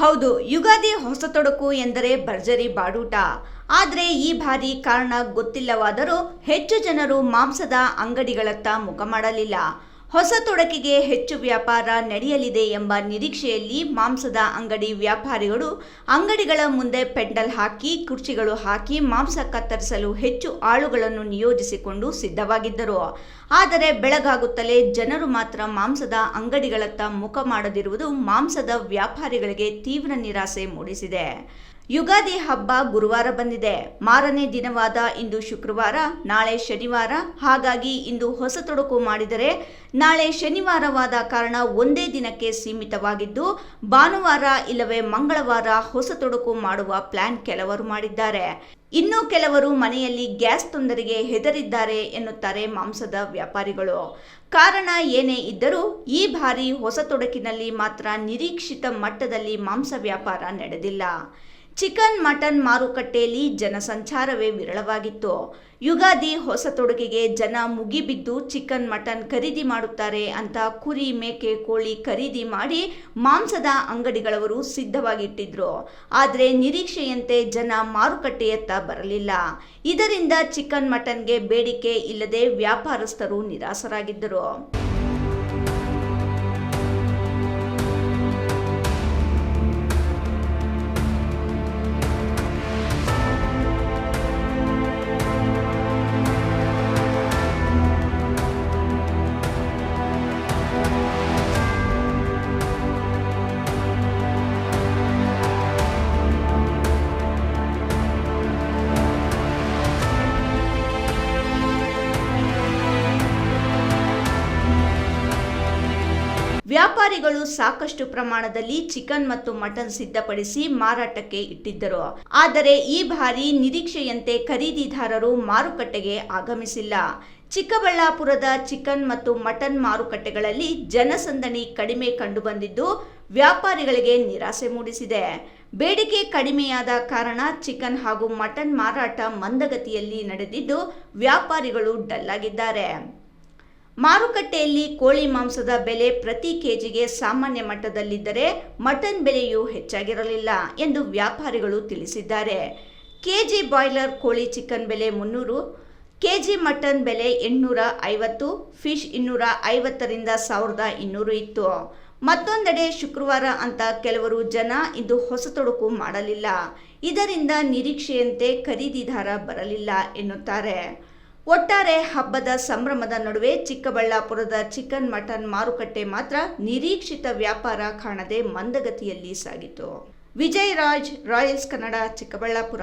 ಹೌದು, ಯುಗಾದಿ ಹೊಸ ತೊಡಕು ಎಂದರೆ ಭರ್ಜರಿ ಬಾಡೂಟ. ಆದರೆ ಈ ಬಾರಿ ಕಾರಣ ಗೊತ್ತಿಲ್ಲವಾದರೂ ಹೆಚ್ಚು ಜನರು ಮಾಂಸದ ಅಂಗಡಿಗಳತ್ತ ಮುಖ ಮಾಡಲಿಲ್ಲ. ಹೊಸ ತೊಡಕಿಗೆ ಹೆಚ್ಚು ವ್ಯಾಪಾರ ನಡೆಯಲಿದೆ ಎಂಬ ನಿರೀಕ್ಷೆಯಲ್ಲಿ ಮಾಂಸದ ಅಂಗಡಿ ವ್ಯಾಪಾರಿಗಳು ಅಂಗಡಿಗಳ ಮುಂದೆ ಪೆಂಡಲ್ ಹಾಕಿ, ಕುರ್ಚಿಗಳು ಹಾಕಿ ಮಾಂಸ ಕತ್ತರಿಸಲು ಹೆಚ್ಚು ಆಳುಗಳನ್ನು ನಿಯೋಜಿಸಿಕೊಂಡು ಸಿದ್ಧವಾಗಿದ್ದರು. ಆದರೆ ಬೆಳಗಾಗುತ್ತಲೇ ಜನರು ಮಾತ್ರ ಮಾಂಸದ ಅಂಗಡಿಗಳತ್ತ ಮುಖ ಮಾಡದಿರುವುದು ಮಾಂಸದ ವ್ಯಾಪಾರಿಗಳಿಗೆ ತೀವ್ರ ನಿರಾಸೆ ಮೂಡಿಸಿದೆ. ಯುಗಾದಿ ಹಬ್ಬ ಗುರುವಾರ ಬಂದಿದೆ. ಮಾರನೇ ದಿನವಾದ ಇಂದು ಶುಕ್ರವಾರ, ನಾಳೆ ಶನಿವಾರ. ಹಾಗಾಗಿ ಇಂದು ಹೊಸ ತೊಡಕು ಮಾಡಿದರೆ ನಾಳೆ ಶನಿವಾರವಾದ ಕಾರಣ ಒಂದೇ ದಿನಕ್ಕೆ ಸೀಮಿತವಾಗಿದ್ದು, ಭಾನುವಾರ ಇಲ್ಲವೇ ಮಂಗಳವಾರ ಹೊಸ ತೊಡಕು ಮಾಡುವ ಪ್ಲಾನ್ ಕೆಲವರು ಮಾಡಿದ್ದಾರೆ. ಇನ್ನು ಕೆಲವರು ಮನೆಯಲ್ಲಿ ಗ್ಯಾಸ್ ತೊಂದರೆಗೆ ಹೆದರಿದ್ದಾರೆ ಎನ್ನುತ್ತಾರೆ ಮಾಂಸದ ವ್ಯಾಪಾರಿಗಳು. ಕಾರಣ ಏನೇ ಇದ್ದರೂ ಈ ಬಾರಿ ಹೊಸ ತೊಡಕಿನಲ್ಲಿ ಮಾತ್ರ ನಿರೀಕ್ಷಿತ ಮಟ್ಟದಲ್ಲಿ ಮಾಂಸ ವ್ಯಾಪಾರ ನಡೆದಿಲ್ಲ. ಚಿಕನ್, ಮಟನ್ ಮಾರುಕಟ್ಟೆಯಲ್ಲಿ ಜನಸಂಚಾರವೇ ವಿರಳವಾಗಿತ್ತು. ಯುಗಾದಿ ಹೊಸ ತೊಡಕಿಗೆ ಜನ ಮುಗಿಬಿದ್ದು ಚಿಕನ್, ಮಟನ್ ಖರೀದಿ ಮಾಡುತ್ತಾರೆ ಅಂತ ಕುರಿ, ಮೇಕೆ, ಕೋಳಿ ಖರೀದಿ ಮಾಡಿ ಮಾಂಸದ ಅಂಗಡಿಗಳವರು ಸಿದ್ಧವಾಗಿಟ್ಟಿದ್ರು. ಆದರೆ ನಿರೀಕ್ಷೆಯಂತೆ ಜನ ಮಾರುಕಟ್ಟೆಯತ್ತ ಬರಲಿಲ್ಲ. ಇದರಿಂದ ಚಿಕನ್, ಮಟನ್ಗೆ ಬೇಡಿಕೆ ಇಲ್ಲದೆ ವ್ಯಾಪಾರಸ್ಥರು ನಿರಾಸರಾಗಿದ್ದರು. ವ್ಯಾಪಾರಿಗಳು ಸಾಕಷ್ಟು ಪ್ರಮಾಣದಲ್ಲಿ ಚಿಕನ್ ಮತ್ತು ಮಟನ್ ಸಿದ್ಧಪಡಿಸಿ ಮಾರಾಟಕ್ಕೆ ಇಟ್ಟಿದ್ದರು. ಆದರೆ ಈ ಬಾರಿ ನಿರೀಕ್ಷೆಯಂತೆ ಖರೀದಿದಾರರು ಮಾರುಕಟ್ಟೆಗೆ ಆಗಮಿಸಿಲ್ಲ. ಚಿಕ್ಕಬಳ್ಳಾಪುರದ ಚಿಕನ್ ಮತ್ತು ಮಟನ್ ಮಾರುಕಟ್ಟೆಗಳಲ್ಲಿ ಜನಸಂದಣಿ ಕಡಿಮೆ ಕಂಡುಬಂದಿದ್ದು ವ್ಯಾಪಾರಿಗಳಿಗೆ ನಿರಾಸೆ ಮೂಡಿಸಿದೆ. ಬೇಡಿಕೆ ಕಡಿಮೆಯಾದ ಕಾರಣ ಚಿಕನ್ ಹಾಗೂ ಮಟನ್ ಮಾರಾಟ ಮಂದಗತಿಯಲ್ಲಿ ನಡೆದಿದ್ದು ವ್ಯಾಪಾರಿಗಳು ಡಲ್ಲಾಗಿದ್ದಾರೆ. ಮಾರುಕಟ್ಟೆಯಲ್ಲಿ ಕೋಳಿ ಮಾಂಸದ ಬೆಲೆ ಪ್ರತಿ ಕೆಜಿಗೆ ಸಾಮಾನ್ಯ ಮಟ್ಟದಲ್ಲಿದ್ದರೆ ಮಟನ್ ಬೆಲೆಯೂ ಹೆಚ್ಚಾಗಿರಲಿಲ್ಲ ಎಂದು ವ್ಯಾಪಾರಿಗಳು ತಿಳಿಸಿದ್ದಾರೆ. ಕೆಜಿ ಬಾಯ್ಲರ್ ಕೋಳಿ ಚಿಕನ್ ಬೆಲೆ 300, ಕೆಜಿ ಮಟನ್ ಬೆಲೆ 850, ಫಿಶ್ 250ರಿಂದ 1200 ಇತ್ತು. ಮತ್ತೊಂದೆಡೆ ಶುಕ್ರವಾರ ಅಂತ ಕೆಲವರು ಜನ ಇಂದು ಹೊಸ ತೊಡಕು ಮಾಡಲಿಲ್ಲ. ಇದರಿಂದ ನಿರೀಕ್ಷೆಯಂತೆ ಖರೀದಿದಾರ ಬರಲಿಲ್ಲ ಎನ್ನುತ್ತಾರೆ. ಒಟ್ಟಾರೆ ಹಬ್ಬದ ಸಂಭ್ರಮದ ನಡುವೆ ಚಿಕ್ಕಬಳ್ಳಾಪುರದ ಚಿಕನ್, ಮಟನ್ ಮಾರುಕಟ್ಟೆ ಮಾತ್ರ ನಿರೀಕ್ಷಿತ ವ್ಯಾಪಾರ ಕಾಣದೆ ಮಂದಗತಿಯಲ್ಲಿ ಸಾಗಿತು. ವಿಜಯ್ ರಾಜ್, ರಾಯಲ್ಸ್ ಕನ್ನಡ, ಚಿಕ್ಕಬಳ್ಳಾಪುರ.